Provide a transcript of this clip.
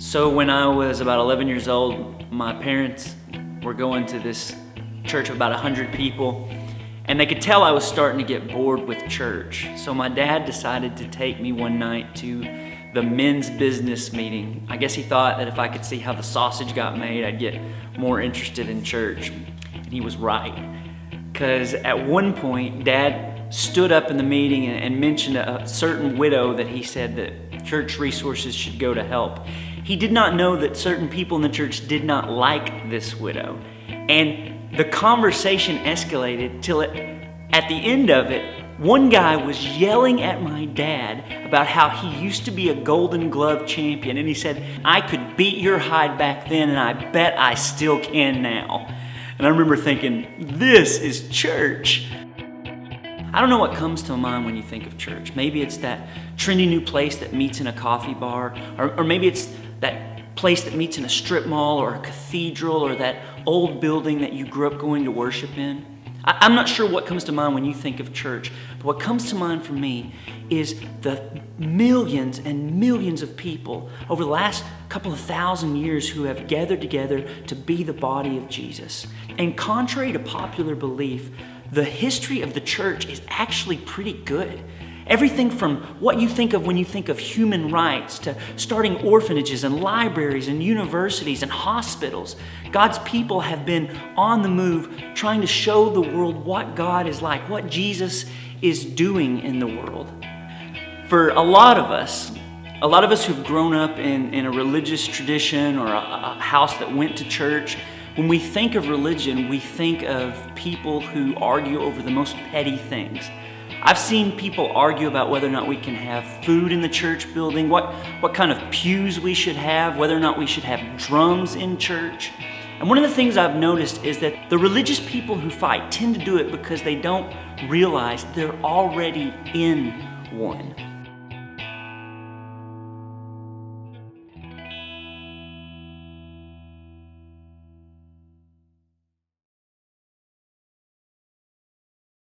So when I was about 11 years old, my parents were going to this church of about 100 people, and they could tell I was starting to get bored with church. So my dad decided to take me one night to the men's business meeting. I guess he thought that if I could see how the sausage got made, I'd get more interested in church. And he was right. Because at one point, Dad stood up in the meeting and mentioned a certain widow that he said that church resources should go to help. He did not know that certain people in the church did not like this widow. And the conversation escalated till at the end of it, one guy was yelling at my dad about how he used to be a Golden Glove champion. And he said, "I could beat your hide back then, and I bet I still can now." And I remember thinking, this is church. I don't know what comes to mind when you think of church. Maybe it's that trendy new place that meets in a coffee bar, or maybe it's that place that meets in a strip mall or a cathedral, or that old building that you grew up going to worship in. I'm not sure what comes to mind when you think of church, but what comes to mind for me is the millions and millions of people over the last couple of thousand years who have gathered together to be the body of Jesus. And contrary to popular belief, the history of the church is actually pretty good. Everything from what you think of when you think of human rights to starting orphanages and libraries and universities and hospitals. God's people have been on the move trying to show the world what God is like, what Jesus is doing in the world. For a lot of us who've grown up in a religious tradition or a house that went to church, when we think of religion, we think of people who argue over the most petty things. I've seen people argue about whether or not we can have food in the church building, what kind of pews we should have, whether or not we should have drums in church. And one of the things I've noticed is that the religious people who fight tend to do it because they don't realize they're already in one.